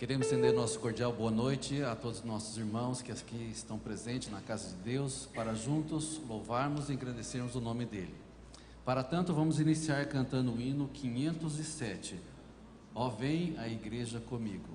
Queremos estender nosso cordial boa noite a todos os nossos irmãos que aqui estão presentes na casa de Deus, para juntos louvarmos e engrandecermos o nome dEle. Para tanto, vamos iniciar cantando o hino 507. Ó, vem a igreja comigo.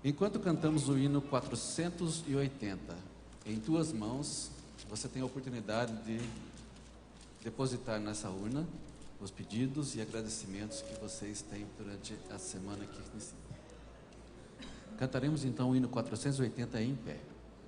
Enquanto cantamos o hino 480, em tuas mãos, você tem a oportunidade de depositar nessa urna os pedidos e agradecimentos que vocês têm durante a semana que inicia. Cantaremos então o hino 480 em pé. Em tuas mãos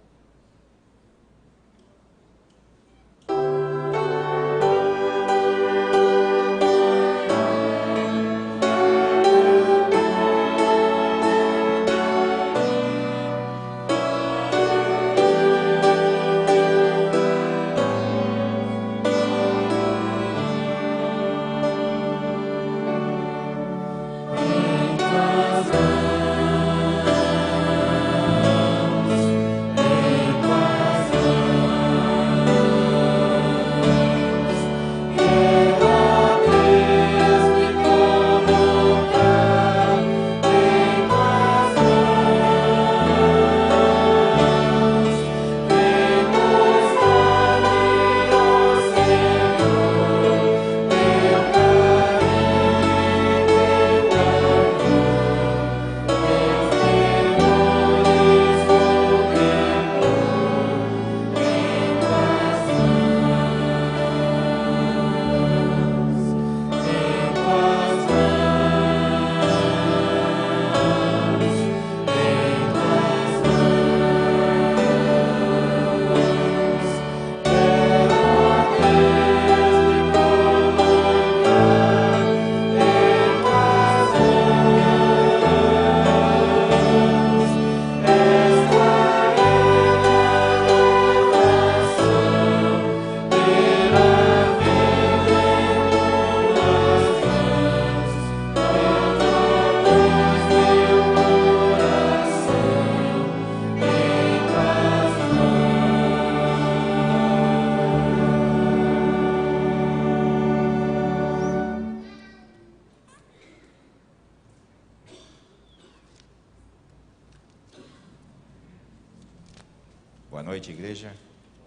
noite, igreja.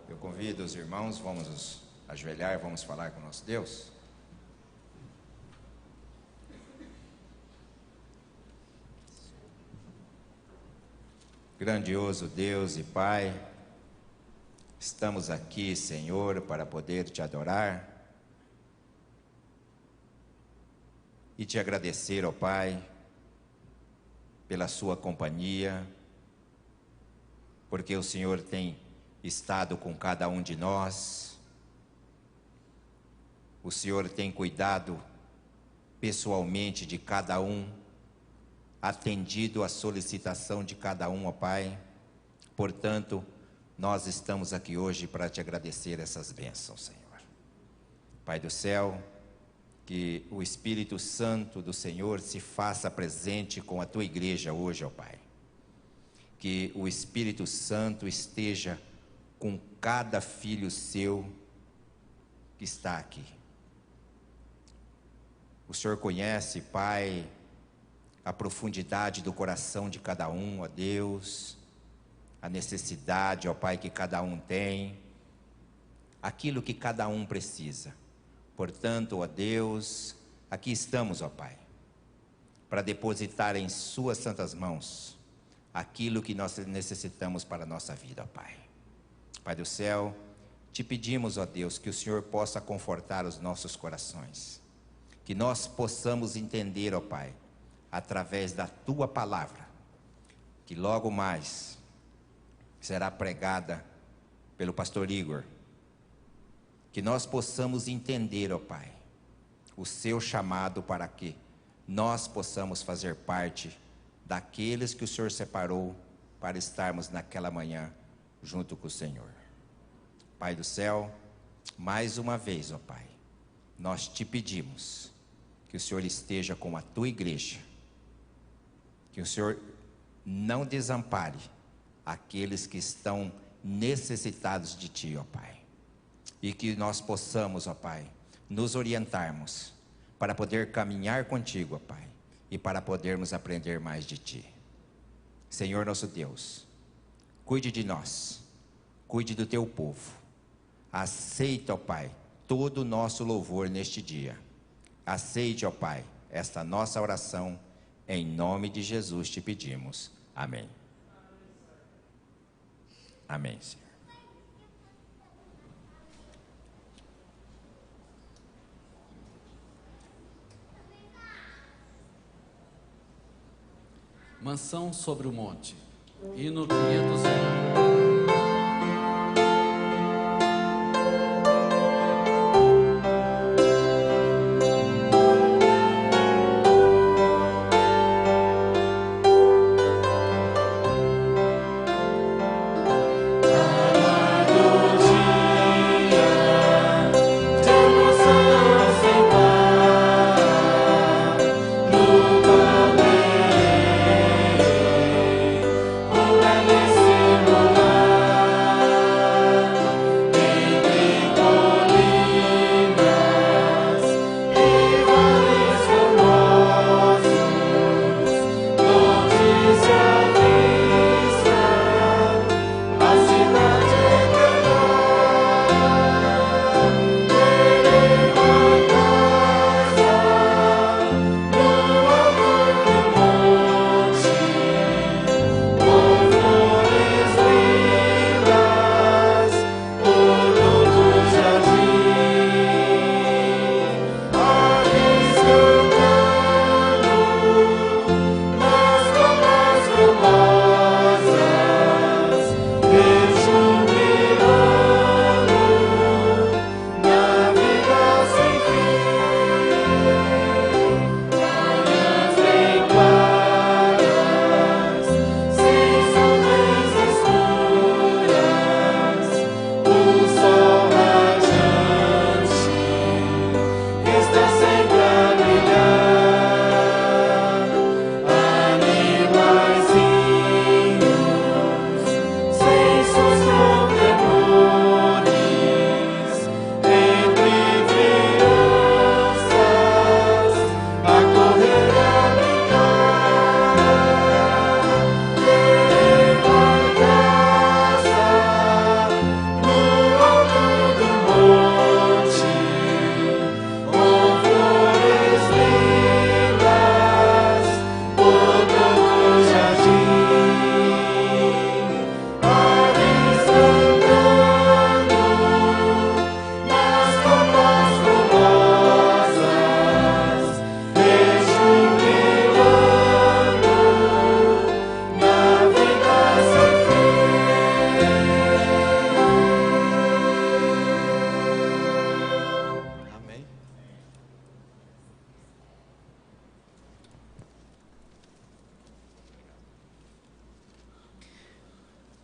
Eu convido os irmãos, vamos nos ajoelhar, vamos falar com o nosso Deus. Grandioso Deus e Pai, estamos aqui, Senhor, para poder te adorar e te agradecer, ó Pai, pela sua companhia, porque o Senhor tem estado com cada um de nós, o Senhor tem cuidado pessoalmente de cada um, atendido a solicitação de cada um, ó Pai. Portanto, nós estamos aqui hoje para te agradecer essas bênçãos, Senhor. Pai do céu, que o Espírito Santo do Senhor se faça presente com a tua igreja hoje, ó Pai. Que o Espírito Santo esteja com cada filho seu que está aqui. O Senhor conhece, Pai, a profundidade do coração de cada um, ó Deus, a necessidade, ó Pai, que cada um tem, aquilo que cada um precisa. Portanto, ó Deus, aqui estamos, ó Pai, para depositar em suas santas mãos aquilo que nós necessitamos para a nossa vida, ó Pai. Pai do céu, te pedimos, ó Deus, que o Senhor possa confortar os nossos corações, que nós possamos entender, ó Pai, através da tua palavra, que logo mais será pregada pelo pastor Igor, que nós possamos entender, ó Pai, o seu chamado para que nós possamos fazer parte daqueles que o Senhor separou para estarmos naquela manhã junto com o Senhor. Pai do céu, mais uma vez, ó Pai, nós te pedimos que o Senhor esteja com a tua igreja, que o Senhor não desampare aqueles que estão necessitados de Ti, ó Pai. E que nós possamos, ó Pai, nos orientarmos para poder caminhar contigo, ó Pai, e para podermos aprender mais de Ti. Senhor nosso Deus, cuide de nós, cuide do Teu povo. Aceita, ó Pai, todo o nosso louvor neste dia. Aceite, ó Pai, esta nossa oração. Em nome de Jesus te pedimos. Amém. Amém, Senhor. Mansão sobre o monte. Hino 501. Belíssimo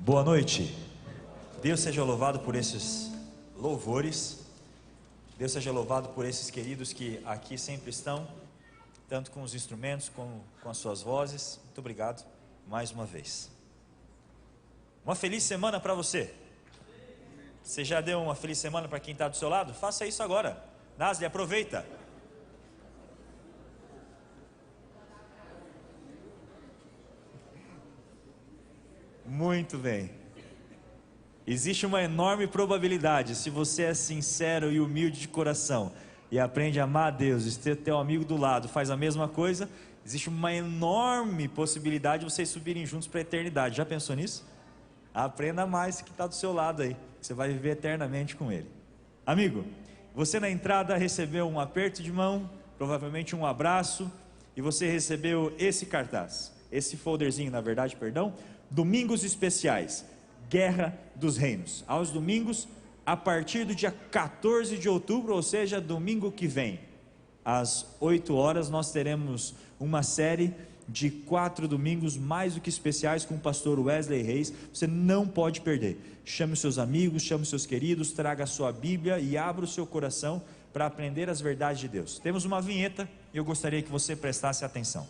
Boa noite. Deus seja louvado por esses louvores. Deus seja louvado por esses queridos que aqui sempre estão, tanto com os instrumentos como com as suas vozes. Muito obrigado mais uma vez. Uma feliz semana para você. Você já deu uma feliz semana para quem está do seu lado? Faça isso agora. Nasli, aproveita. Muito bem. Existe uma enorme probabilidade, se você é sincero e humilde de coração e aprende a amar a Deus, e ter teu amigo do lado faz a mesma coisa, existe uma enorme possibilidade de vocês subirem juntos para a eternidade. Já pensou nisso? Aprenda mais que está do seu lado aí, você vai viver eternamente com ele. Amigo, você na entrada recebeu um aperto de mão, provavelmente um abraço, e você recebeu esse cartaz, esse folderzinho, na verdade, perdão, Domingos Especiais, Guerra dos Reinos, aos domingos, a partir do dia 14 de outubro, ou seja, domingo que vem, às 8 horas, nós teremos uma série de 4 domingos mais do que especiais com o pastor Wesley Reis. Você não pode perder. Chame os seus amigos, chame os seus queridos, traga a sua Bíblia e abra o seu coração para aprender as verdades de Deus. Temos uma vinheta e eu gostaria que você prestasse atenção.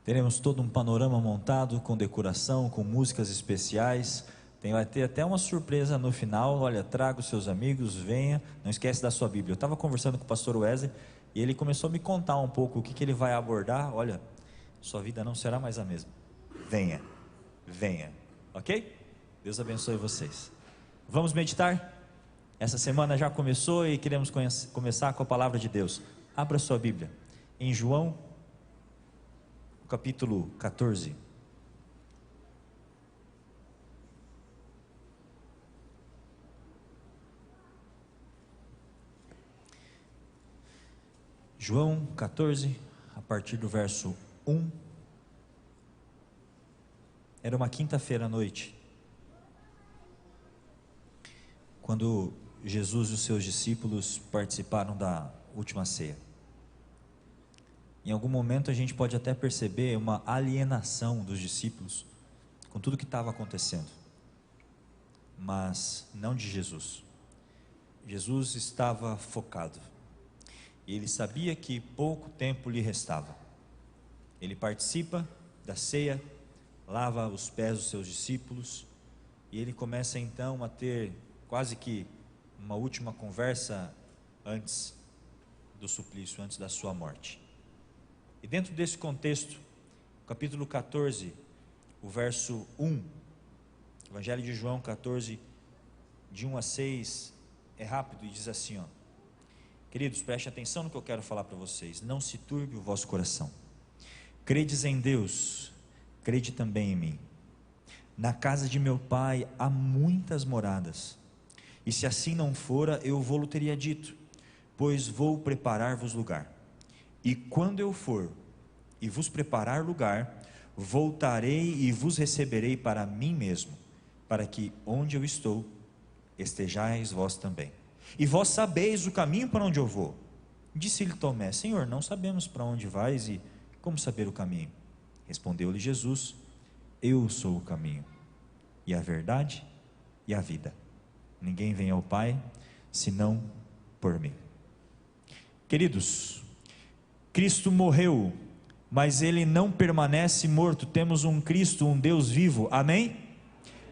Teremos todo um panorama montado com decoração, com músicas especiais. Vai ter até uma surpresa no final. Olha, traga os seus amigos, venha. Não esquece da sua Bíblia. Eu estava conversando com o pastor Wesley e ele começou a me contar um pouco o que ele vai abordar. Olha, sua vida não será mais a mesma. Venha, venha, ok? Deus abençoe vocês. Vamos meditar? Essa semana já começou e queremos começar com a palavra de Deus. Abra sua Bíblia em João capítulo 14. João 14, a partir do verso 1. Era uma quinta-feira à noite, quando Jesus e os seus discípulos participaram da última ceia. Em algum momento a gente pode até perceber uma alienação dos discípulos com tudo que estava acontecendo, mas não de Jesus. Jesus estava focado e ele sabia que pouco tempo lhe restava. Ele participa da ceia, lava os pés dos seus discípulos e ele começa então a ter quase que uma última conversa antes do suplício, antes da sua morte. E dentro desse contexto, capítulo 14, o verso 1, Evangelho de João 14, de 1 a 6, é rápido e diz assim, ó: queridos, prestem atenção no que eu quero falar para vocês. Não se turbe o vosso coração. Credes em Deus, crede também em mim. Na casa de meu pai há muitas moradas, e se assim não fora, eu vou-lo teria dito, pois vou preparar-vos lugar. E quando eu for e vos preparar lugar, voltarei e vos receberei para mim mesmo, para que onde eu estou, estejais vós também. E vós sabeis o caminho para onde eu vou. Disse-lhe Tomé: Senhor, não sabemos para onde vais e como saber o caminho? Respondeu-lhe Jesus: eu sou o caminho, e a verdade e a vida. Ninguém vem ao Pai, senão por mim. Queridos, Cristo morreu, mas Ele não permanece morto. Temos um Cristo, um Deus vivo, amém?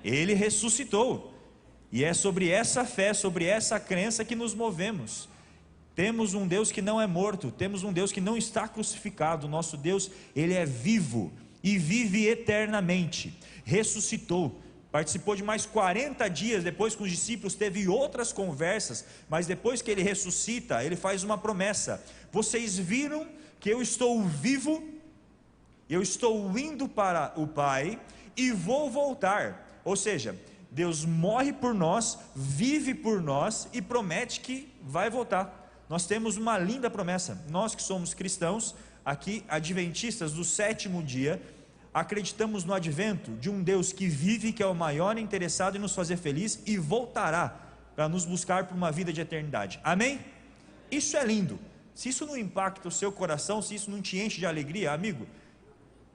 Ele ressuscitou, e é sobre essa fé, sobre essa crença que nos movemos. Temos um Deus que não é morto, temos um Deus que não está crucificado. Nosso Deus, Ele é vivo, e vive eternamente, ressuscitou. participou de mais 40 dias, depois com os discípulos, teve outras conversas, mas depois que ele ressuscita, ele faz uma promessa: vocês viram que eu estou vivo, eu estou indo para o Pai e vou voltar. Ou seja, Deus morre por nós, vive por nós e promete que vai voltar. Nós temos uma linda promessa. Nós que somos cristãos, aqui adventistas do sétimo dia, acreditamos no advento de um Deus que vive, que é o maior interessado em nos fazer feliz e voltará para nos buscar por uma vida de eternidade. Amém? Isso é lindo. Se isso não impacta o seu coração, se isso não te enche de alegria, amigo,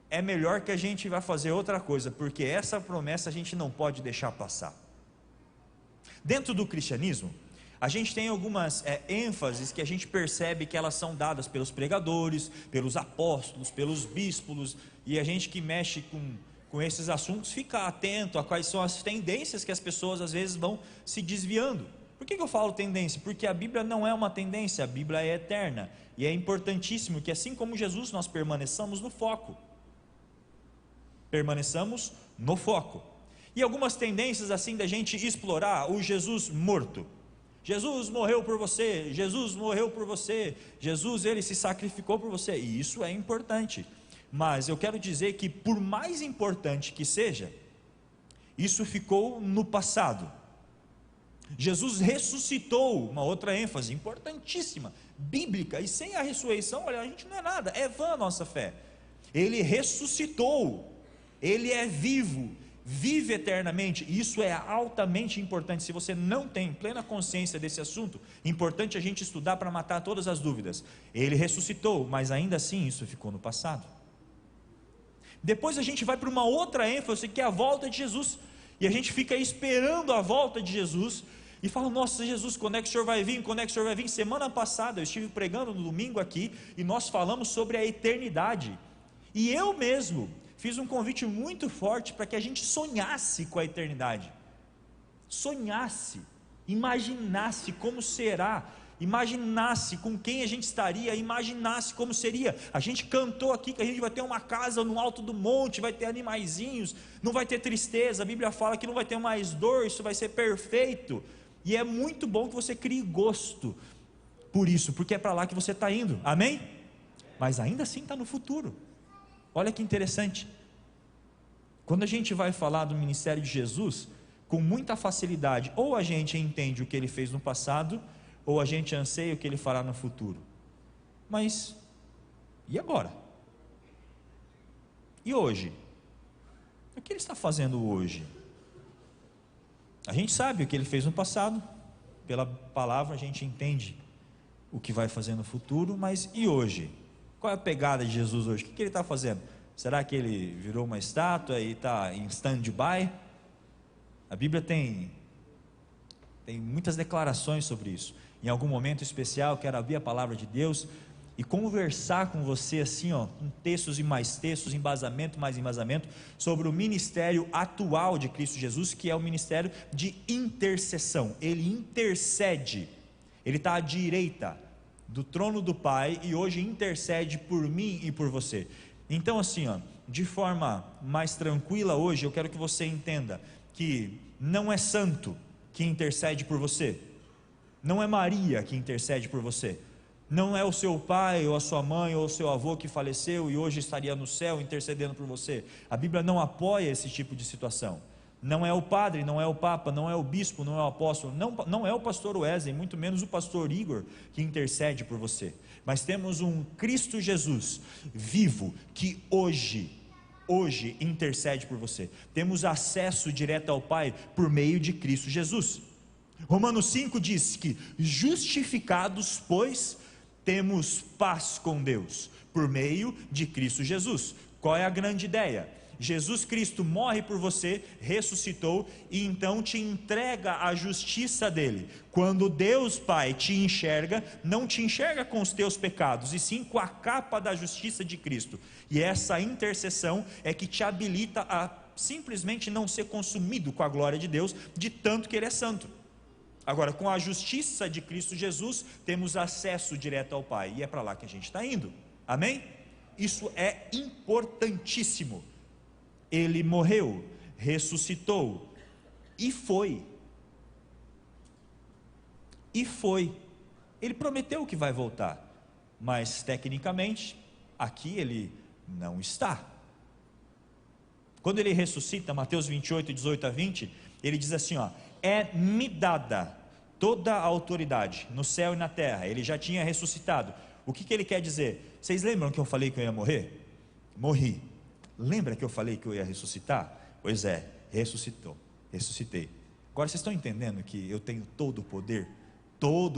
é melhor que a gente vá fazer outra coisa, porque essa promessa a gente não pode deixar passar. Dentro do cristianismo, a gente tem algumas ênfases que a gente percebe que elas são dadas pelos pregadores, pelos apóstolos, pelos bispos, e a gente que mexe com esses assuntos fica atento a quais são as tendências que as pessoas às vezes vão se desviando. Por que eu falo tendência? Porque a Bíblia não é uma tendência, a Bíblia é eterna, e é importantíssimo que assim como Jesus nós permaneçamos no foco. Permaneçamos no foco. E algumas tendências assim da gente explorar o Jesus morto. Jesus morreu por você, Jesus morreu por você, Jesus ele se sacrificou por você, e isso é importante, mas eu quero dizer que por mais importante que seja, isso ficou no passado. Jesus ressuscitou, uma outra ênfase importantíssima, bíblica, e sem a ressurreição, olha, a gente não é nada, é vã a nossa fé. Ele ressuscitou, ele é vivo, vive eternamente, e isso é altamente importante. Se você não tem plena consciência desse assunto, importante a gente estudar para matar todas as dúvidas. Ele ressuscitou, mas ainda assim isso ficou no passado. Depois a gente vai para uma outra ênfase, que é a volta de Jesus, e a gente fica esperando a volta de Jesus, e fala: nossa Jesus, quando é que o Senhor vai vir? Quando é que o Senhor vai vir? Semana passada eu estive pregando no domingo aqui, e nós falamos sobre a eternidade, e eu mesmo fiz um convite muito forte para que a gente sonhasse com a eternidade, sonhasse, imaginasse como será, imaginasse com quem a gente estaria, imaginasse como seria. A gente cantou aqui que a gente vai ter uma casa no alto do monte, vai ter animaizinhos, não vai ter tristeza, a Bíblia fala que não vai ter mais dor, isso vai ser perfeito, e é muito bom que você crie gosto por isso, porque é para lá que você está indo, amém? Mas ainda assim está no futuro. Olha que interessante, quando a gente vai falar do ministério de Jesus, com muita facilidade, ou a gente entende o que ele fez no passado, ou a gente anseia o que ele fará no futuro. Mas, e agora? E hoje? O que ele está fazendo hoje? A gente sabe o que ele fez no passado, pela palavra a gente entende o que vai fazer no futuro, mas e hoje? Qual é a pegada de Jesus hoje? O que ele está fazendo? Será que ele virou uma estátua e está em stand-by? A Bíblia tem muitas declarações sobre isso. Em algum momento especial, quero abrir a palavra de Deus e conversar com você assim, com textos e mais textos, embasamento mais embasamento, sobre o ministério atual de Cristo Jesus, que é o ministério de intercessão. Ele intercede, ele está à direita do trono do Pai e hoje intercede por mim e por você. Então assim, de forma mais tranquila hoje, eu quero que você entenda que não é santo que intercede por você, não é Maria que intercede por você, não é o seu pai ou a sua mãe ou o seu avô que faleceu e hoje estaria no céu intercedendo por você. A Bíblia não apoia esse tipo de situação. Não é o padre, não é o papa, não é o bispo, não é o apóstolo, não é o pastor Wesley, muito menos o pastor Igor que intercede por você. Mas temos um Cristo Jesus vivo que hoje intercede por você. Temos acesso direto ao Pai por meio de Cristo Jesus. Romanos 5 diz que justificados, pois, temos paz com Deus por meio de Cristo Jesus. Qual é a grande ideia? Jesus Cristo morre por você, ressuscitou e então te entrega a justiça dele. Quando Deus Pai te enxerga, não te enxerga com os teus pecados, e sim com a capa da justiça de Cristo. E essa intercessão é que te habilita a simplesmente não ser consumido com a glória de Deus, de tanto que ele é santo. Agora, com a justiça de Cristo Jesus, temos acesso direto ao Pai, e é para lá que a gente está indo, amém? Isso é importantíssimo. Ele morreu, ressuscitou, E foi. E foi. Ele prometeu que vai voltar, mas tecnicamente, aqui ele não está. Quando ele ressuscita, Mateus 28, 18 a 20, ele diz assim, ó: é-me dada toda a autoridade no céu e na terra. Ele já tinha ressuscitado. O que ele quer dizer? Vocês lembram que eu falei que eu ia morrer? Morri. Lembra que eu falei que eu ia ressuscitar? Pois é, ressuscitei. Agora vocês estão entendendo que eu tenho todo o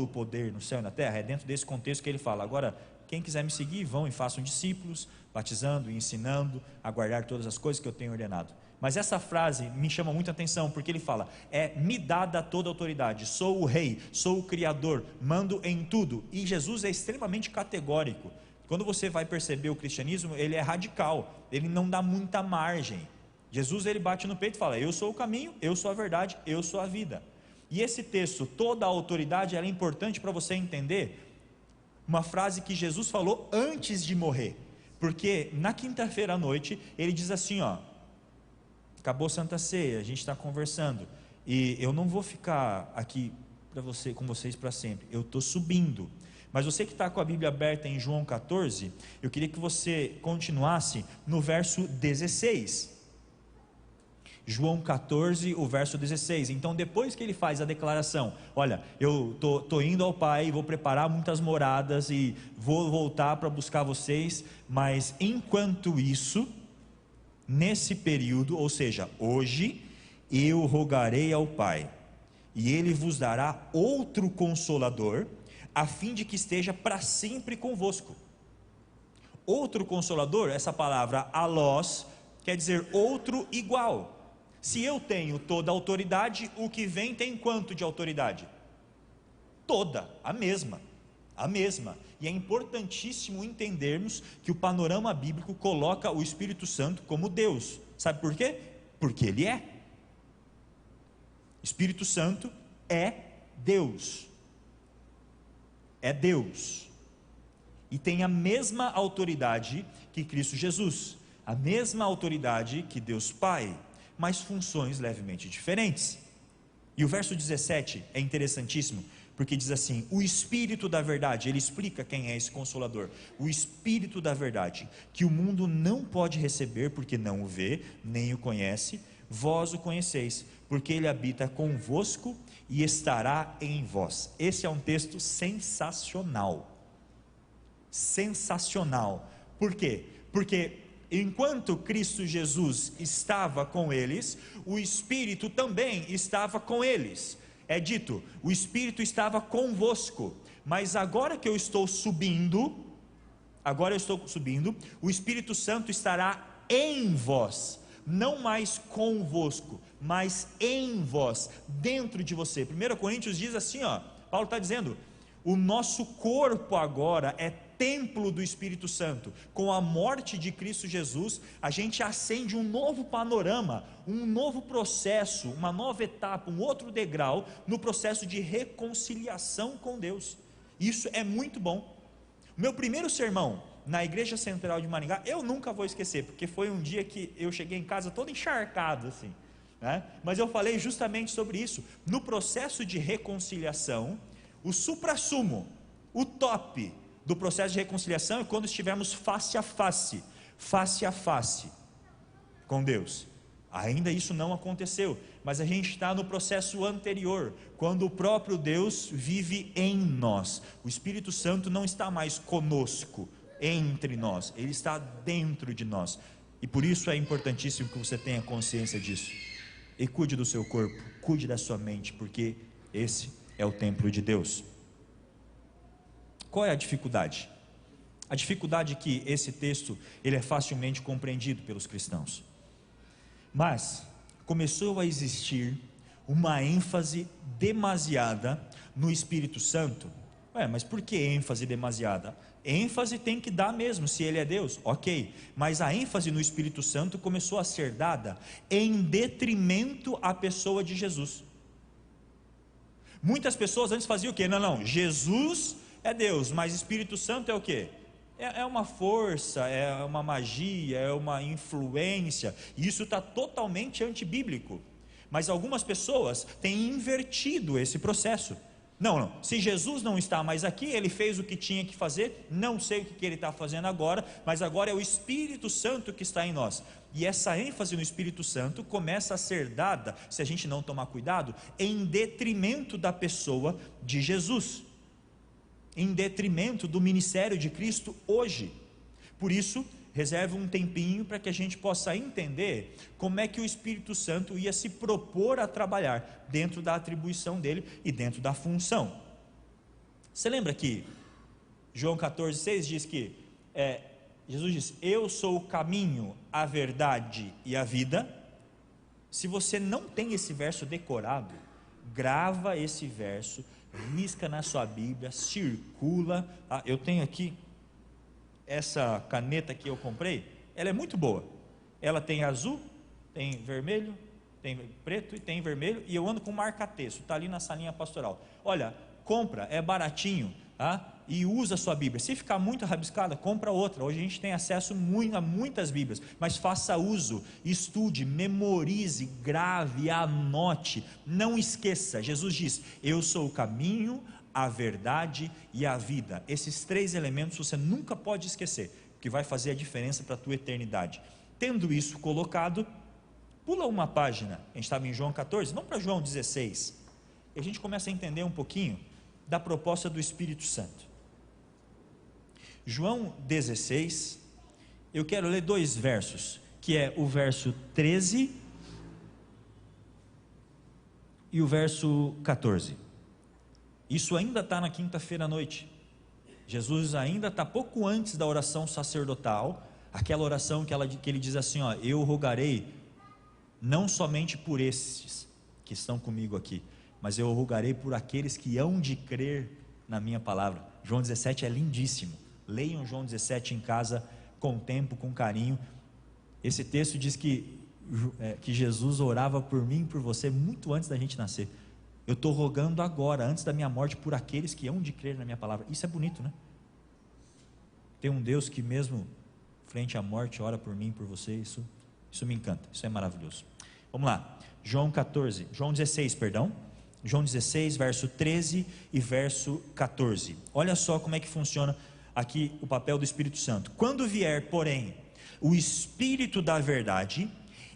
poder no céu e na terra? É dentro desse contexto que ele fala. Agora, quem quiser me seguir, vão e façam discípulos, batizando e ensinando a guardar todas as coisas que eu tenho ordenado. Mas essa frase me chama muita atenção, porque ele fala: me dada toda a autoridade, sou o rei, sou o criador, mando em tudo. E Jesus é extremamente categórico. Quando você vai perceber o cristianismo, ele é radical, ele não dá muita margem. Jesus, ele bate no peito e fala: eu sou o caminho, eu sou a verdade, eu sou a vida. E esse texto, toda a autoridade, ela é importante para você entender uma frase que Jesus falou antes de morrer, porque na quinta-feira à noite, ele diz assim, ó: acabou Santa Ceia, a gente está conversando, e eu não vou ficar aqui com vocês para sempre, eu estou subindo. Mas você que está com a Bíblia aberta em João 14, eu queria que você continuasse no verso 16. João 14, o verso 16. Então, depois que ele faz a declaração: olha, eu estou indo ao Pai, vou preparar muitas moradas e vou voltar para buscar vocês, mas enquanto isso, nesse período, ou seja, hoje, eu rogarei ao Pai, e Ele vos dará outro Consolador, a fim de que esteja para sempre convosco. Outro Consolador, essa palavra alós, quer dizer outro igual. Se eu tenho toda a autoridade, o que vem tem quanto de autoridade? Toda, a mesma. E é importantíssimo entendermos que o panorama bíblico coloca o Espírito Santo como Deus. Sabe por quê? Porque Ele é. Espírito Santo é Deus. É Deus. E tem a mesma autoridade que Cristo Jesus, a mesma autoridade que Deus Pai, mas funções levemente diferentes. E o verso 17 é interessantíssimo, porque diz assim: o Espírito da verdade, ele explica quem é esse Consolador. O Espírito da verdade, que o mundo não pode receber, porque não o vê, nem o conhece, vós o conheceis, porque ele habita convosco e estará em vós. Esse é um texto sensacional. Sensacional. Por quê? Porque enquanto Cristo Jesus estava com eles, o Espírito também estava com eles. É dito: o Espírito estava convosco, mas agora que eu estou subindo, o Espírito Santo estará em vós, não mais convosco, mas em vós, dentro de você. 1 Coríntios diz assim, ó, Paulo está dizendo: o nosso corpo agora é templo do Espírito Santo. Com a morte de Cristo Jesus, a gente acende um novo panorama, um novo processo, uma nova etapa, um outro degrau no processo de reconciliação com Deus. Isso é muito bom. O meu primeiro sermão na Igreja Central de Maringá, eu nunca vou esquecer, porque foi um dia que eu cheguei em casa todo encharcado assim, né? Mas eu falei justamente sobre isso. No processo de reconciliação, o suprassumo, o top do processo de reconciliação é quando estivermos face a face com Deus. Ainda isso não aconteceu, mas a gente está no processo anterior, quando o próprio Deus vive em nós. O Espírito Santo não está mais conosco, entre nós, Ele está dentro de nós, e por isso é importantíssimo que você tenha consciência disso, e cuide do seu corpo, cuide da sua mente, porque esse é o templo de Deus. Qual é a dificuldade? A dificuldade é que esse texto, ele é facilmente compreendido pelos cristãos, mas começou a existir uma ênfase demasiada no Espírito Santo. Mas por que ênfase demasiada? ênfase tem que dar mesmo, se ele é Deus, ok, mas a ênfase no Espírito Santo começou a ser dada em detrimento à pessoa de Jesus. Muitas pessoas antes faziam o quê? Não, Jesus é Deus, mas Espírito Santo é o quê? É uma força, é uma magia, é uma influência, e isso está totalmente antibíblico. Mas algumas pessoas têm invertido esse processo. Não, se Jesus não está mais aqui, ele fez o que tinha que fazer, não sei o que ele está fazendo agora, mas agora é o Espírito Santo que está em nós. E essa ênfase no Espírito Santo começa a ser dada, se a gente não tomar cuidado, em detrimento da pessoa de Jesus, em detrimento do ministério de Cristo hoje. Por isso, reserve um tempinho para que a gente possa entender como é que o Espírito Santo ia se propor a trabalhar dentro da atribuição dele e dentro da função. Você lembra que João 14,6 diz que Jesus diz: eu sou o caminho, a verdade e a vida. Se você não tem esse verso decorado, grava esse verso, risca na sua Bíblia, circula. Eu tenho aqui essa caneta que eu comprei, ela é muito boa. Ela tem azul, tem vermelho, tem preto e tem vermelho, e eu ando com marca-texto, está ali na salinha pastoral. Olha, compra, é baratinho, e usa a sua Bíblia. Se ficar muito rabiscada, compra outra. Hoje a gente tem acesso a muitas Bíblias, mas faça uso, estude, memorize, grave, anote, não esqueça. Jesus diz: eu sou o caminho, a verdade e a vida. Esses 3 elementos você nunca pode esquecer, que vai fazer a diferença para a tua eternidade. Tendo isso colocado, pula uma página. A gente estava em João 14, não para João 16, e a gente começa a entender um pouquinho da proposta do Espírito Santo. João 16, eu quero ler 2 versos, que é o verso 13 e o verso 14. Isso ainda está na quinta-feira à noite. Jesus ainda está pouco antes da oração sacerdotal, aquela oração que ele diz assim: eu rogarei não somente por estes que estão comigo aqui, mas eu rogarei por aqueles que hão de crer na minha palavra. João 17 é lindíssimo. Leiam João 17 em casa, com tempo, com carinho. Esse texto diz que Jesus orava por mim e por você muito antes da gente nascer. Eu estou rogando agora, antes da minha morte, por aqueles que hão de crer na minha palavra. Isso é bonito, né? Tem um Deus que mesmo frente à morte ora por mim e por você. Isso me encanta, isso é maravilhoso. Vamos lá, João 16, João 16, verso 13 e verso 14. Olha só como é que funciona aqui o papel do Espírito Santo. Quando vier, porém, o Espírito da verdade,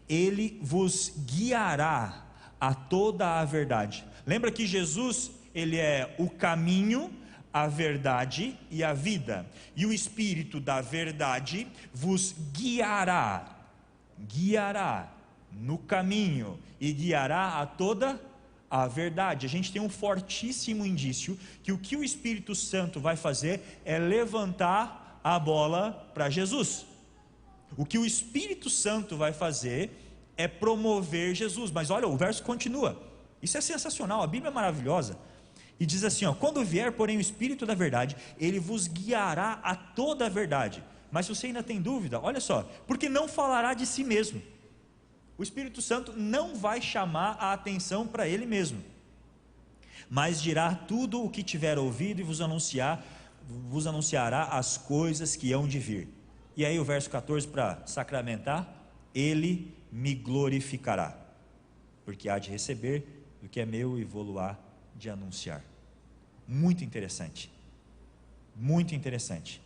ele vos guiará a toda a verdade. Lembra que Jesus, ele é o caminho, a verdade e a vida, e o Espírito da verdade vos guiará no caminho e guiará a toda a verdade. A gente tem um fortíssimo indício que o que o Espírito Santo vai fazer é levantar a bola para Jesus. O que o Espírito Santo vai fazer é promover Jesus. Mas olha, o verso continua. Isso é sensacional, a Bíblia é maravilhosa. E diz assim, quando vier, porém, o Espírito da verdade, ele vos guiará a toda a verdade. Mas se você ainda tem dúvida, olha só, porque não falará de si mesmo. O Espírito Santo não vai chamar a atenção para ele mesmo, mas dirá tudo o que tiver ouvido e vos anunciará as coisas que hão de vir. E aí o verso 14, para sacramentar: ele me glorificará, porque há de receber do que é meu e vou-lo-á de anunciar. Muito interessante, muito interessante.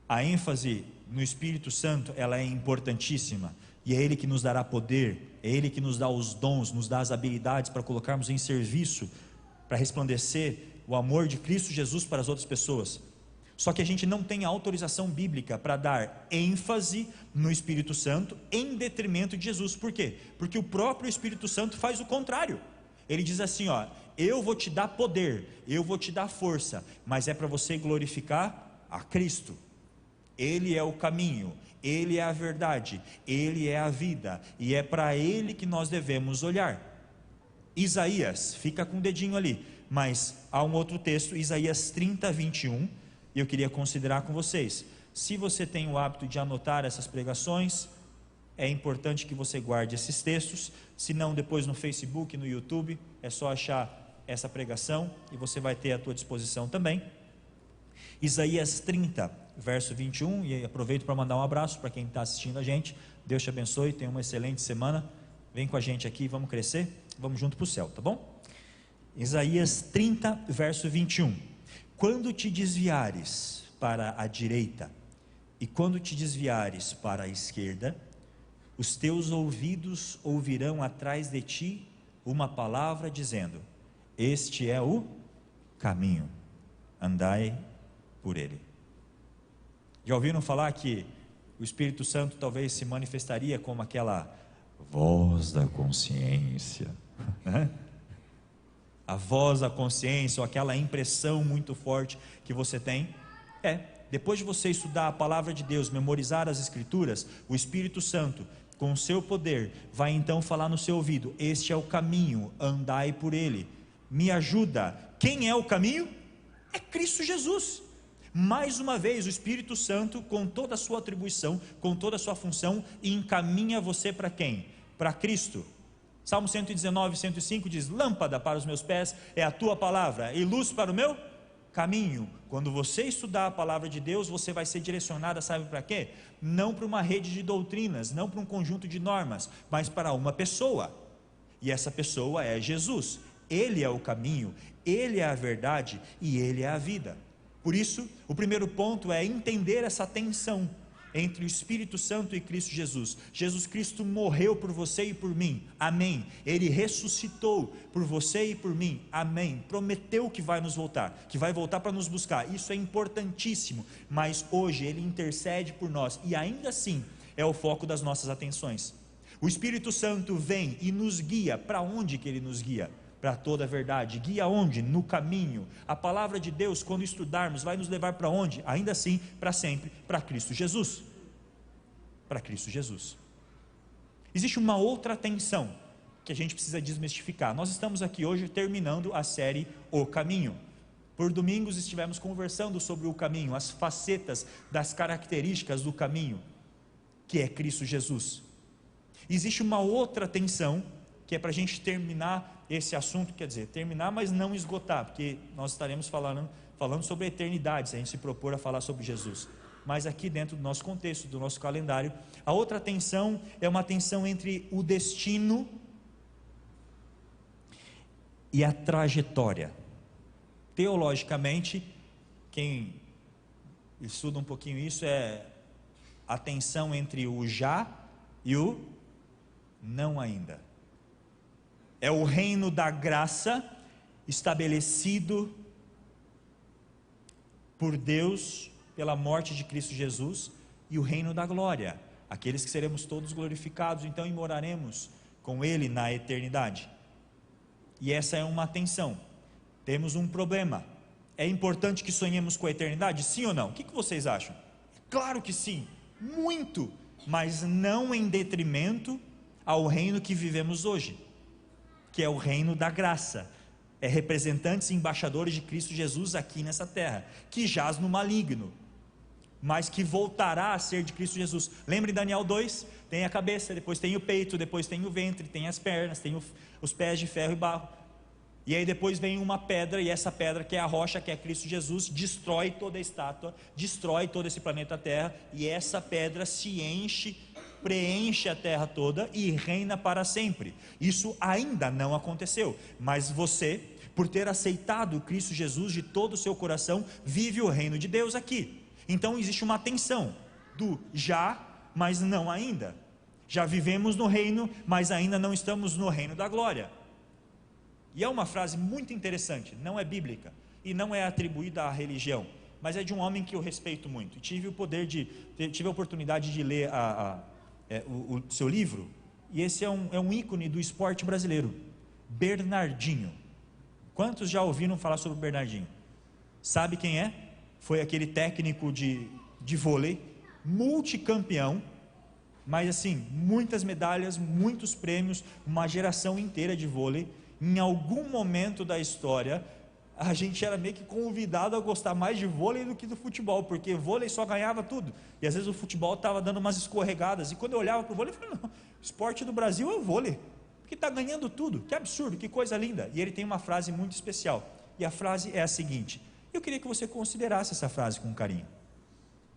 A ênfase no Espírito Santo, ela é importantíssima, e é Ele que nos dará poder, é Ele que nos dá os dons, nos dá as habilidades para colocarmos em serviço, para resplandecer o amor de Cristo Jesus para as outras pessoas. Só que a gente não tem autorização bíblica para dar ênfase no Espírito Santo em detrimento de Jesus. Por quê? Porque o próprio Espírito Santo faz o contrário. Ele diz assim, eu vou te dar poder, eu vou te dar força, mas é para você glorificar a Cristo. Ele é o caminho, Ele é a verdade, Ele é a vida, e é para Ele que nós devemos olhar. Isaías, fica com o dedinho ali, mas há um outro texto, Isaías 30, 21, e eu queria considerar com vocês. Se você tem o hábito de anotar essas pregações, é importante que você guarde esses textos. Se não, depois no Facebook, no YouTube, é só achar essa pregação e você vai ter à tua disposição também. Isaías 30, verso 21, e aproveito para mandar um abraço para quem está assistindo a gente. Deus te abençoe, tenha uma excelente semana. Vem com a gente aqui, vamos crescer. vamos junto para o céu, tá bom? Isaías 30, verso 21. Quando te desviares para a direita e quando te desviares para a esquerda, os teus ouvidos ouvirão atrás de ti uma palavra dizendo: este é o caminho, andai por ele. Já ouviram falar que o Espírito Santo talvez se manifestaria como aquela voz da consciência, né? A voz da consciência, ou aquela impressão muito forte que você tem? Depois de você estudar a palavra de Deus, memorizar as escrituras, o Espírito Santo, com o seu poder, vai então falar no seu ouvido: este é o caminho, andai por ele. Me ajuda. Quem é o caminho? É Cristo Jesus. Mais uma vez, o Espírito Santo, com toda a sua atribuição, com toda a sua função, encaminha você para quem? Para Cristo. Salmo 119, 105 diz: lâmpada para os meus pés é a tua palavra e luz para o meu caminho. Quando você estudar a palavra de Deus, você vai ser direcionado, sabe para quê? Não para uma rede de doutrinas, não para um conjunto de normas, mas para uma pessoa, e essa pessoa é Jesus. Ele é o caminho, Ele é a verdade e Ele é a vida. Por isso, o primeiro ponto é entender essa tensão entre o Espírito Santo e Cristo Jesus. Jesus Cristo morreu por você e por mim, amém. Ele ressuscitou por você e por mim, amém. Prometeu que vai nos voltar, que vai voltar para nos buscar, isso é importantíssimo. Mas hoje Ele intercede por nós e ainda assim é o foco das nossas atenções. O Espírito Santo vem e nos guia. Para onde que Ele nos guia? Para toda a verdade. Guia onde? No caminho. A palavra de Deus, quando estudarmos, vai nos levar para onde? Ainda assim, para sempre, para Cristo Jesus. Para Cristo Jesus. Existe uma outra tensão que a gente precisa desmistificar. Nós estamos aqui hoje terminando a série O Caminho. Por domingos estivemos conversando sobre o caminho, as facetas das características do caminho, que é Cristo Jesus. Existe uma outra tensão que é para a gente terminar esse assunto, quer dizer, terminar, mas não esgotar, porque nós estaremos falando sobre a eternidade, se a gente se propor a falar sobre Jesus. Mas aqui dentro do nosso contexto, do nosso calendário, a outra tensão é uma tensão entre o destino e a trajetória. Teologicamente, quem estuda um pouquinho isso, é a tensão entre o já e o não ainda. É o reino da graça estabelecido por Deus pela morte de Cristo Jesus, e o reino da glória, aqueles que seremos todos glorificados então e moraremos com Ele na eternidade. E essa é uma tensão. Temos um problema. É importante que sonhemos com a eternidade? Sim ou não? O que vocês acham? Claro que sim, muito, mas não em detrimento ao reino que vivemos hoje, que é o reino da graça. É representantes e embaixadores de Cristo Jesus aqui nessa terra, que jaz no maligno, mas que voltará a ser de Cristo Jesus. Lembre em Daniel 2, tem a cabeça, depois tem o peito, depois tem o ventre, tem as pernas, tem os pés de ferro e barro, e aí depois vem uma pedra, e essa pedra que é a rocha, que é Cristo Jesus, destrói toda a estátua, destrói todo esse planeta Terra, e essa pedra se enche, preenche a terra toda e reina para sempre. Isso ainda não aconteceu, mas você, por ter aceitado Cristo Jesus de todo o seu coração, vive o reino de Deus aqui. Então existe uma tensão do já, mas não ainda. Já vivemos no reino, mas ainda não estamos no reino da glória. E é uma frase muito interessante, não é bíblica e não é atribuída à religião, mas é de um homem que eu respeito muito. Tive a oportunidade de ler o seu livro, e esse é um ícone do esporte brasileiro, Bernardinho. Quantos já ouviram falar sobre o Bernardinho? Sabe quem é? Foi aquele técnico de vôlei, multicampeão, mas assim, muitas medalhas, muitos prêmios, uma geração inteira de vôlei. Em algum momento da história, a gente era meio que convidado a gostar mais de vôlei do que do futebol, porque vôlei só ganhava tudo, e às vezes o futebol estava dando umas escorregadas, e quando eu olhava para o vôlei, eu falei, não, o esporte do Brasil é o vôlei, porque está ganhando tudo, que absurdo, que coisa linda. E ele tem uma frase muito especial, e a frase é a seguinte, eu queria que você considerasse essa frase com carinho,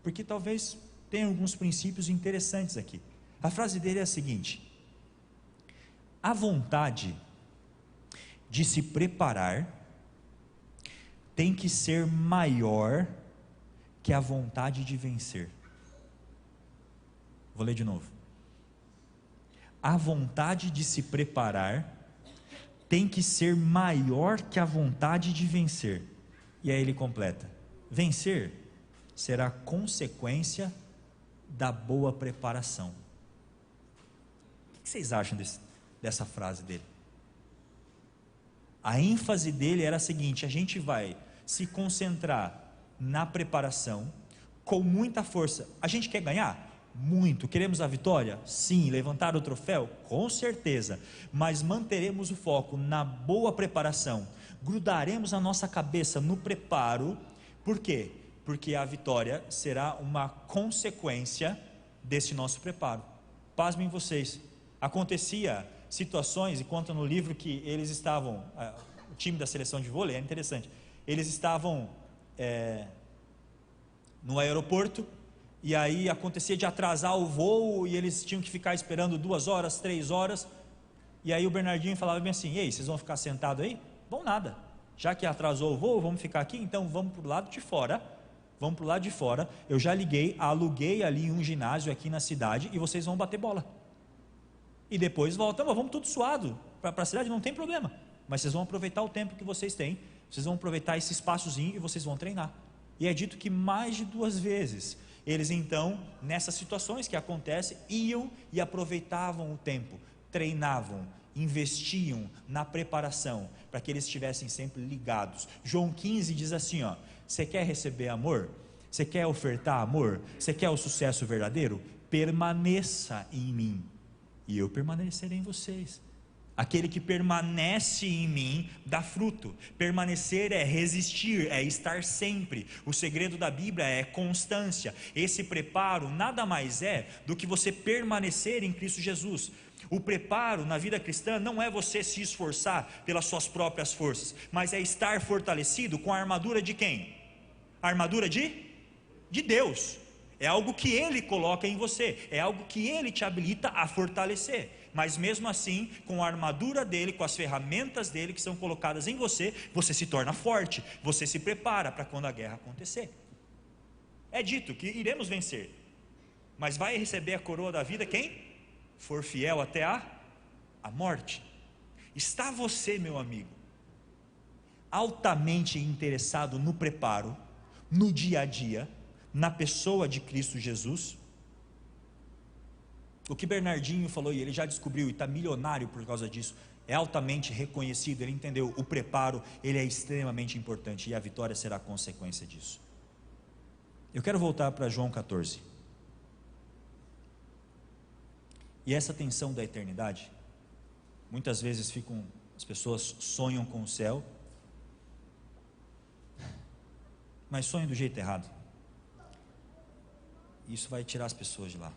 porque talvez tenha alguns princípios interessantes aqui. A frase dele é a seguinte: a vontade de se preparar tem que ser maior que a vontade de vencer. Vou ler de novo. A vontade de se preparar tem que ser maior que a vontade de vencer. E aí ele completa: vencer será consequência da boa preparação. O que vocês acham dessa frase dele? A ênfase dele era a seguinte: a gente vai se concentrar na preparação com muita força. A gente quer ganhar? Muito. Queremos a vitória? Sim. Levantar o troféu? Com certeza. Mas manteremos o foco na boa preparação. Grudaremos a nossa cabeça no preparo. Por quê? Porque a vitória será uma consequência desse nosso preparo. Pasmem vocês, acontecia situações, e conta no livro que eles estavam, o time da seleção de vôlei, é interessante, eles estavam no aeroporto, e aí acontecia de atrasar o voo, e eles tinham que ficar esperando 2 horas, 3 horas, e aí o Bernardinho falava bem assim: ei, vocês vão ficar sentados aí? Bom nada, já que atrasou o voo, vamos ficar aqui, então vamos para o lado de fora. Vamos para o lado de fora. Eu já aluguei ali um ginásio aqui na cidade, e vocês vão bater bola. E depois voltamos, vamos tudo suado para a cidade, não tem problema. Mas vocês vão aproveitar o tempo que vocês têm, vocês vão aproveitar esse espaçozinho e vocês vão treinar. E é dito que mais de 2 vezes, eles então, nessas situações que acontecem, iam e aproveitavam o tempo, treinavam, investiam na preparação, para que eles estivessem sempre ligados. João 15 diz assim, ó: você quer receber amor? Você quer ofertar amor? Você quer o sucesso verdadeiro? Permaneça em mim, e eu permanecerei em vocês. Aquele que permanece em mim dá fruto. Permanecer é resistir, é estar sempre. O segredo da Bíblia é constância. Esse preparo nada mais é do que você permanecer em Cristo Jesus. O preparo na vida cristã não é você se esforçar pelas suas próprias forças, mas é estar fortalecido com a armadura de quem? A armadura de Deus. É algo que Ele coloca em você, é algo que Ele te habilita a fortalecer. Mas mesmo assim, com a armadura dele, com as ferramentas dele que são colocadas em você, você se torna forte, você se prepara para quando a guerra acontecer. É dito que iremos vencer, mas vai receber a coroa da vida quem for fiel até a morte. Está você, meu amigo, altamente interessado no preparo, no dia a dia, na pessoa de Cristo Jesus? O que Bernardinho falou, e ele já descobriu, e está milionário por causa disso, é altamente reconhecido. Ele entendeu, o preparo, ele é extremamente importante, e a vitória será consequência disso. Eu quero voltar para João 14, e essa tensão da eternidade, muitas vezes as pessoas sonham com o céu, mas sonham do jeito errado. Isso vai tirar as pessoas de lá.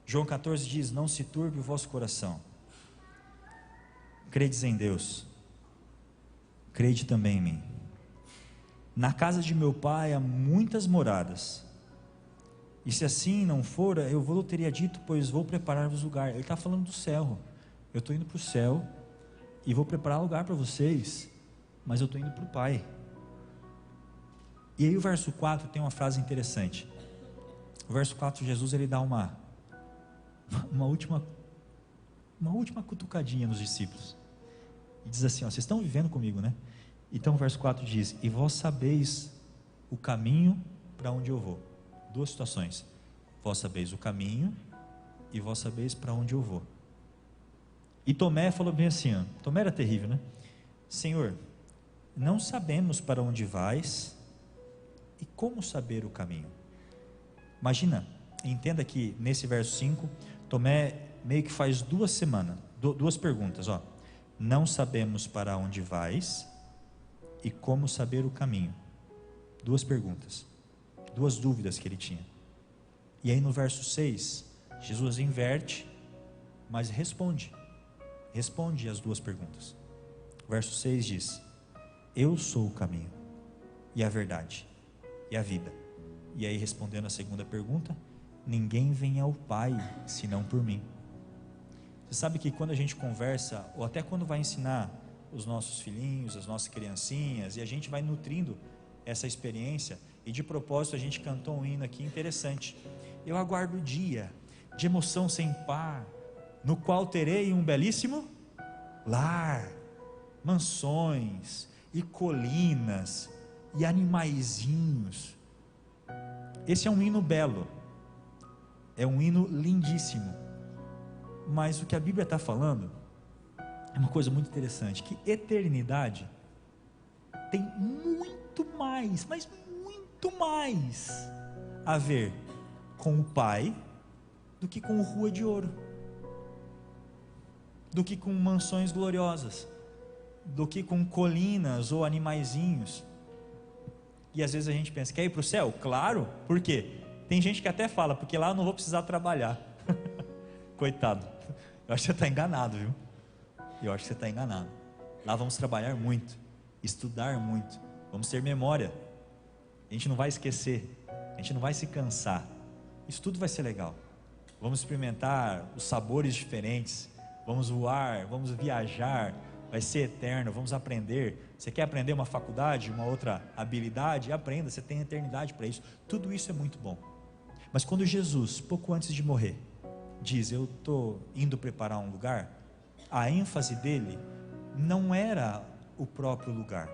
João 14 diz: não se turbe o vosso coração, credes em Deus, crede também em mim. Na casa de meu pai há muitas moradas, e se assim não fora, eu vou teria dito, pois vou preparar-vos lugar. Ele está falando do céu. Eu estou indo para o céu, e vou preparar lugar para vocês, mas eu estou indo para o Pai. E aí o verso 4 tem uma frase interessante. O verso 4, Jesus ele dá uma última cutucadinha nos discípulos, e diz assim, ó, vocês estão vivendo comigo, né? Então o verso 4 diz: e vós sabeis o caminho para onde eu vou. 2 situações: vós sabeis o caminho, e vós sabeis para onde eu vou. E Tomé falou bem assim, ó, Tomé era terrível, né? Senhor, não sabemos para onde vais, e como saber o caminho? Imagina, entenda que nesse verso 5, Tomé meio que faz 2 perguntas, ó. Não sabemos para onde vais, e como saber o caminho? 2 perguntas, 2 dúvidas que ele tinha. E aí no verso 6, Jesus inverte, mas responde as 2 perguntas. O verso 6 diz: eu sou o caminho, e a verdade, e a vida. E aí respondendo a segunda pergunta: ninguém vem ao Pai, senão por mim. Você sabe que quando a gente conversa, ou até quando vai ensinar os nossos filhinhos, as nossas criancinhas, e a gente vai nutrindo essa experiência, e de propósito a gente cantou um hino aqui interessante: eu aguardo o dia de emoção sem par, no qual terei um belíssimo lar, mansões e colinas e animaizinhos. Esse é um hino belo, é um hino lindíssimo, mas o que a Bíblia está falando é uma coisa muito interessante, que eternidade tem muito mais, mas muito mais a ver com o Pai do que com rua de ouro, do que com mansões gloriosas, do que com colinas ou animaizinhos. E às vezes a gente pensa, quer ir para o céu? Claro, por quê? Tem gente que até fala, porque lá eu não vou precisar trabalhar. Coitado, eu acho que você está enganado, viu? Eu acho que você está enganado. Lá vamos trabalhar muito, estudar muito, vamos ter memória, a gente não vai esquecer, a gente não vai se cansar, isso tudo vai ser legal. Vamos experimentar os sabores diferentes, vamos voar, vamos viajar, vai ser eterno, vamos aprender. Você quer aprender uma faculdade, uma outra habilidade? Aprenda, você tem eternidade para isso. Tudo isso é muito bom. Mas quando Jesus, pouco antes de morrer, diz, eu estou indo preparar um lugar, a ênfase dele não era o próprio lugar,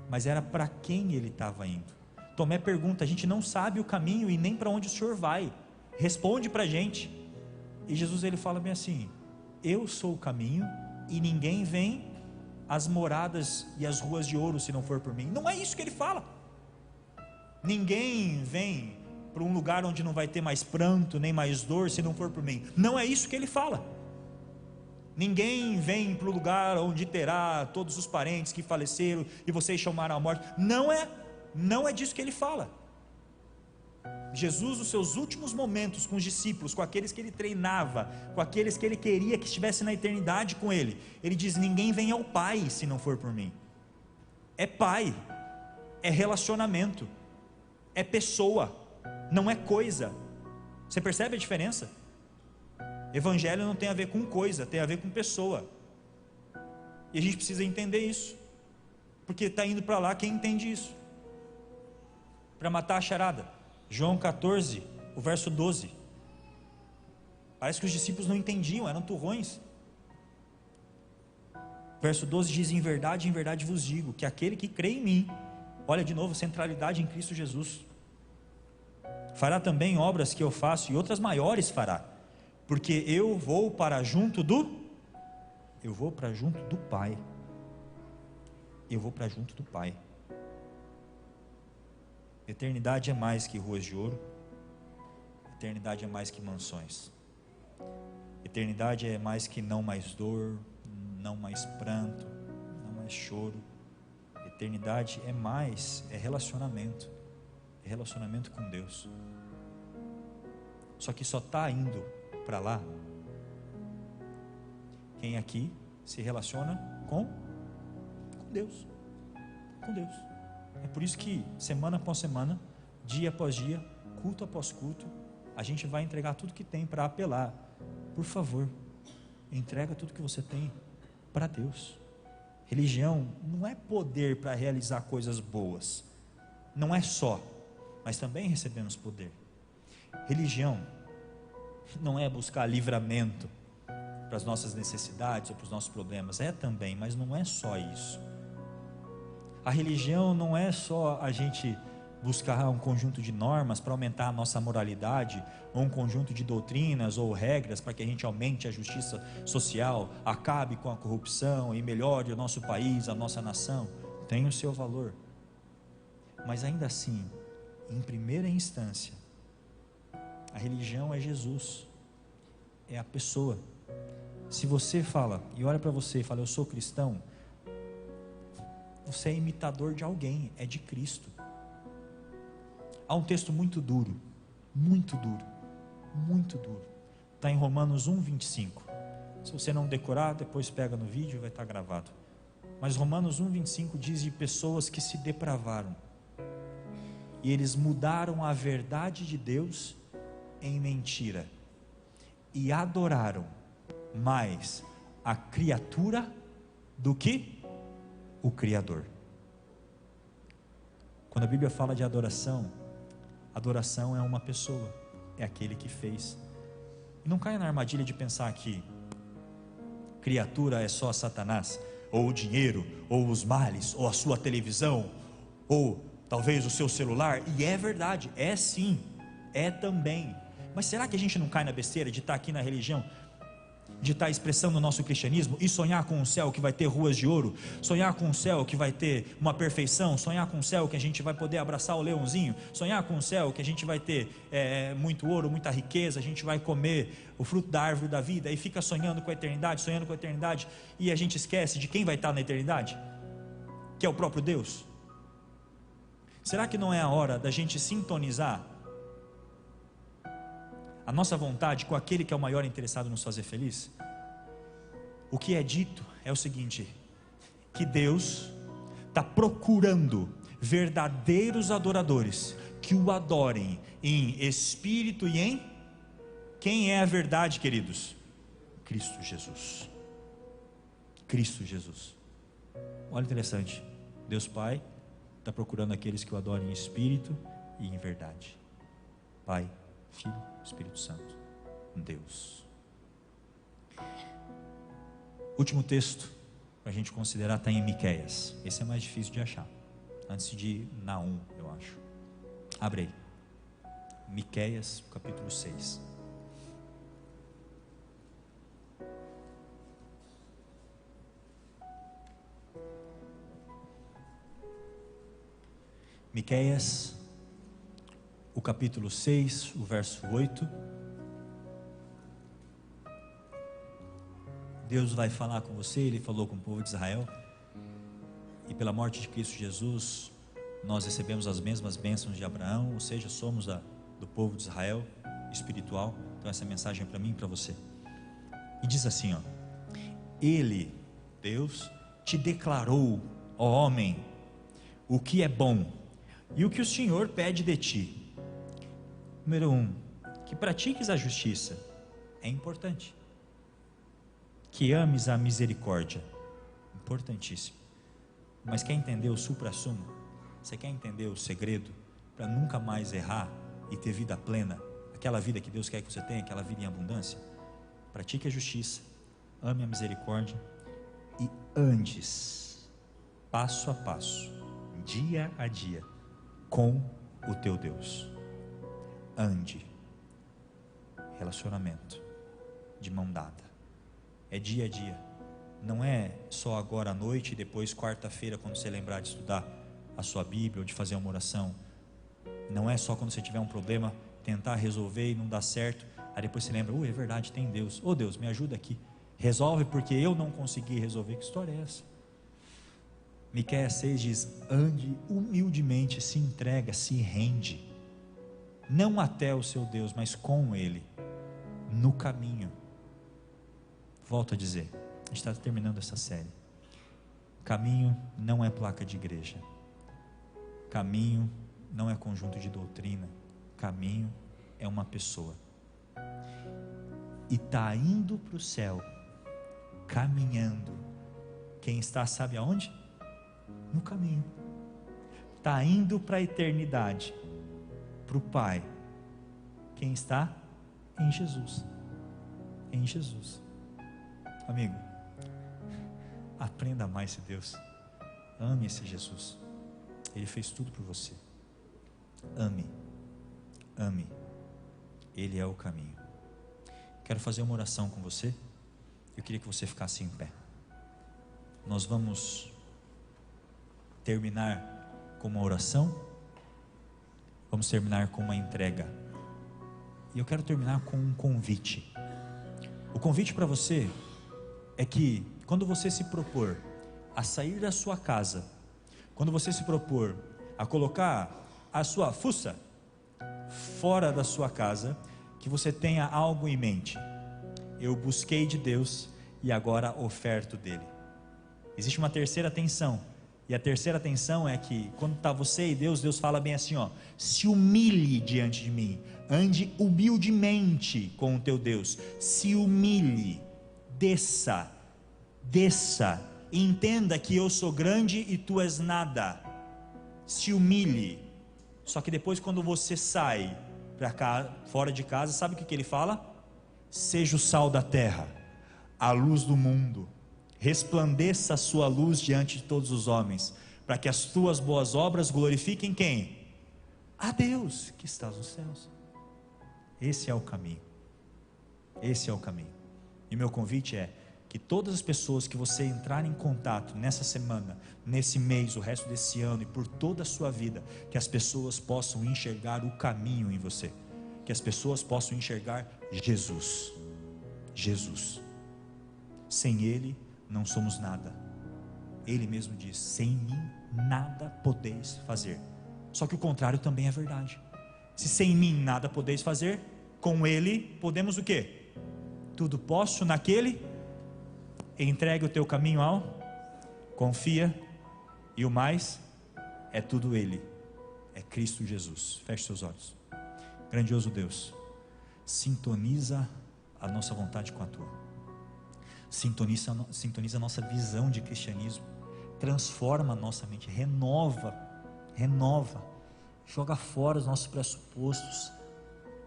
mas era para quem ele estava indo. Tomé pergunta, a gente não sabe o caminho e nem para onde o Senhor vai, responde para a gente. E Jesus ele fala bem assim, eu sou o caminho e ninguém vem às moradas e às ruas de ouro se não for por mim. Não é isso que ele fala. Ninguém vem para um lugar onde não vai ter mais pranto nem mais dor se não for por mim. Não é isso que ele fala. Ninguém vem para o lugar onde terá todos os parentes que faleceram e vocês chamaram a morte. Não é disso que ele fala. Jesus, nos seus últimos momentos com os discípulos, com aqueles que ele treinava, com aqueles que ele queria que estivesse na eternidade com ele, ele diz, ninguém vem ao Pai se não for por mim. É Pai, é relacionamento, é pessoa, não é coisa. Você percebe a diferença? Evangelho não tem a ver com coisa, tem a ver com pessoa. E a gente precisa entender isso, porque está indo para lá quem entende isso, para matar a charada. João 14, o verso 12. Parece que os discípulos não entendiam, eram turrões. Verso 12 diz, em verdade vos digo, que aquele que crê em mim, olha de novo, centralidade em Cristo Jesus, fará também obras que eu faço e outras maiores fará, porque eu vou para junto do Pai. Eu vou para junto do Pai. Eternidade é mais que ruas de ouro. Eternidade é mais que mansões. Eternidade é mais que não mais dor, não mais pranto, não mais choro. Eternidade é mais, é relacionamento com Deus. Só que só está indo para lá quem aqui se relaciona com Deus. Com Deus. É por isso que semana após semana, dia após dia, culto após culto, a gente vai entregar tudo que tem para apelar. Por favor, entrega tudo que você tem para Deus. Religião não é poder para realizar coisas boas, não é só, mas também recebemos poder. Religião não é buscar livramento para as nossas necessidades ou para os nossos problemas, é também, mas não é só isso. A religião não é só a gente buscar um conjunto de normas para aumentar a nossa moralidade, ou um conjunto de doutrinas ou regras para que a gente aumente a justiça social, acabe com a corrupção e melhore o nosso país, a nossa nação. Tem o seu valor, mas ainda assim, em primeira instância, a religião é Jesus, é a pessoa. Se você fala, e olha para você e fala, eu sou cristão, você é imitador de alguém, é de Cristo. Há um texto muito duro, está em Romanos 1:25. Se você não decorar, depois pega no vídeo, vai estar gravado. Mas Romanos 1:25 diz de pessoas que se depravaram, e eles mudaram a verdade de Deus em mentira, e adoraram mais a criatura do que o Criador. Quando a Bíblia fala de adoração, adoração é uma pessoa, é aquele que fez. E não caia na armadilha de pensar que criatura é só Satanás, ou o dinheiro, ou os males, ou a sua televisão, ou talvez o seu celular. E é verdade, é sim, é também. Mas será que a gente não cai na besteira de estar aqui na religião, de estar expressando o nosso cristianismo e sonhar com um céu que vai ter ruas de ouro, sonhar com um céu que vai ter uma perfeição, sonhar com um céu que a gente vai poder abraçar o leãozinho, sonhar com um céu que a gente vai ter muito ouro, muita riqueza, a gente vai comer o fruto da árvore da vida e fica sonhando com a eternidade, e a gente esquece de quem vai estar na eternidade, que é o próprio Deus? Será que não é a hora da gente sintonizar a nossa vontade com aquele que é o maior interessado em nos fazer feliz? O que é dito é o seguinte: que Deus está procurando verdadeiros adoradores que o adorem em espírito e em... Quem é a verdade, queridos? Cristo Jesus. Cristo Jesus. Olha, interessante, Deus Pai está procurando aqueles que o adorem em espírito e em verdade. Pai, Filho, Espírito Santo, Deus. Último texto para a gente considerar está em Miqueias. Esse é mais difícil de achar, antes de Naum, eu acho. Abre aí, Miqueias, capítulo 6. Miqueias, o capítulo 6, o verso 8. Deus vai falar com você. Ele falou com o povo de Israel, e pela morte de Cristo Jesus nós recebemos as mesmas bênçãos de Abraão, ou seja, somos do povo de Israel espiritual. Então essa mensagem é para mim e para você. E diz assim, ó: Ele, Deus, te declarou, ó homem, o que é bom e o que o Senhor pede de ti. Número 1, que pratiques a justiça, é importante. Que ames a misericórdia, importantíssimo. Mas quer entender o supra-sumo? Você quer entender o segredo para nunca mais errar e ter vida plena, aquela vida que Deus quer que você tenha, aquela vida em abundância? Pratique a justiça, ame a misericórdia e andes passo a passo, dia a dia, com o teu Deus. Ande, relacionamento de mão dada, é dia a dia, não é só agora à noite e depois quarta-feira quando você lembrar de estudar a sua Bíblia ou de fazer uma oração. Não é só quando você tiver um problema tentar resolver e não dá certo, aí depois você lembra, é verdade, tem Deus, Deus, me ajuda aqui, resolve porque eu não consegui resolver. Que história é essa? Miqueias 6 diz: ande humildemente, se entrega, se rende, não até o seu Deus, mas com Ele, no caminho. Volto a dizer, a gente está terminando essa série. Caminho não é placa de igreja, caminho não é conjunto de doutrina, caminho é uma pessoa. E está indo para o céu, caminhando. Quem está, sabe aonde? No caminho. Está indo para a eternidade, para o Pai. Quem está? Em Jesus. Em Jesus. Amigo, aprenda mais esse Deus. Ame esse Jesus. Ele fez tudo por você. Ame. Ame. Ele é o caminho. Quero fazer uma oração com você. Eu queria que você ficasse em pé. Nós vamos terminar com uma oração. Vamos terminar com uma entrega. E eu quero terminar com um convite. O convite para você é que quando você se propor a sair da sua casa, quando você se propor a colocar a sua fuça fora da sua casa, que você tenha algo em mente. Eu busquei de Deus e agora oferto dele. Existe uma terceira tensão, e a terceira tensão é que quando está você e Deus, Deus fala bem assim, se humilhe diante de mim, ande humildemente com o teu Deus, se humilhe desça, desça, e entenda que eu sou grande e tu és nada. Se humilhe. Só que depois, quando você sai para cá, fora de casa, sabe o que ele fala? Seja o sal da terra, a luz do mundo, resplandeça a sua luz diante de todos os homens, para que as tuas boas obras glorifiquem quem? A Deus que está nos céus. Esse é o caminho. Esse é o caminho. E meu convite é que todas as pessoas que você entrar em contato nessa semana, nesse mês, o resto desse ano e por toda a sua vida, que as pessoas possam enxergar o caminho em você, que as pessoas possam enxergar Jesus. Jesus. Sem Ele não somos nada. Ele mesmo diz: sem mim nada podeis fazer. Só que o contrário também é verdade. Se sem mim nada podeis fazer, com Ele podemos o quê? Tudo posso naquele. Entregue o teu caminho ao, confia, e o mais é tudo Ele, é Cristo Jesus. Feche seus olhos. Grandioso Deus, sintoniza a nossa vontade com a tua, sintoniza a nossa visão de cristianismo, transforma a nossa mente, renova, joga fora os nossos pressupostos,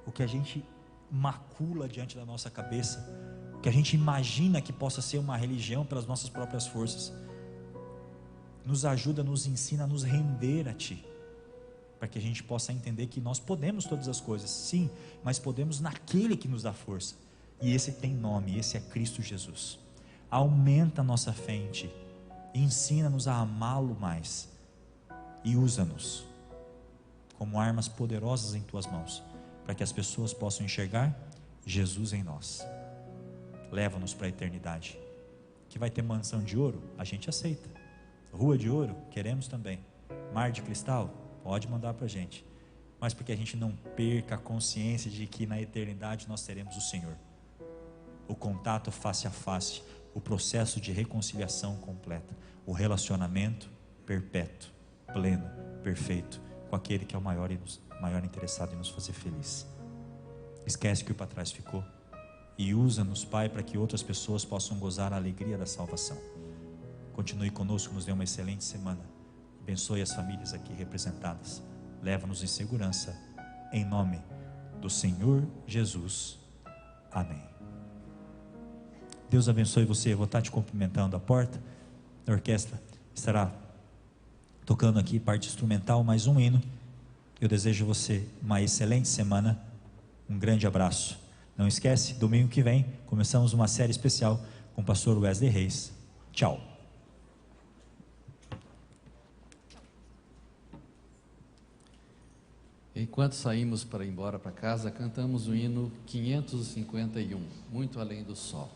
o que a gente macula diante da nossa cabeça, o que a gente imagina que possa ser uma religião pelas nossas próprias forças. Nos ajuda, nos ensina a nos render a Ti, para que a gente possa entender que nós podemos todas as coisas, sim, mas podemos naquele que nos dá força, e esse tem nome, esse é Cristo Jesus. Aumenta a nossa fé em Ti, ensina-nos a amá-lo mais, e usa-nos como armas poderosas em Tuas mãos, para que as pessoas possam enxergar Jesus em nós. Leva-nos para a eternidade. Que vai ter mansão de ouro? A gente aceita. Rua de ouro? Queremos também. Mar de cristal? Pode mandar para a gente. Mas porque a gente não perca a consciência de que na eternidade nós teremos o Senhor. O contato face a face, o processo de reconciliação completa, o relacionamento perpétuo, pleno, perfeito, com aquele que é o maior interessado em nos fazer feliz. Esquece que o para trás ficou e usa-nos, Pai, para que outras pessoas possam gozar a alegria da salvação. Continue conosco, nos dê uma excelente semana. Abençoe as famílias aqui representadas. Leva-nos em segurança, em nome do Senhor Jesus. Amém. Deus abençoe você. Eu vou estar te cumprimentando à porta. A orquestra estará tocando aqui parte instrumental, mais um hino. Eu desejo a você uma excelente semana. Um grande abraço. Não esquece, domingo que vem começamos uma série especial com o pastor Wesley Reis. Tchau. Enquanto saímos para ir embora para casa, cantamos o hino 551, Muito Além do Sol.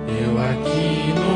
Eu aqui no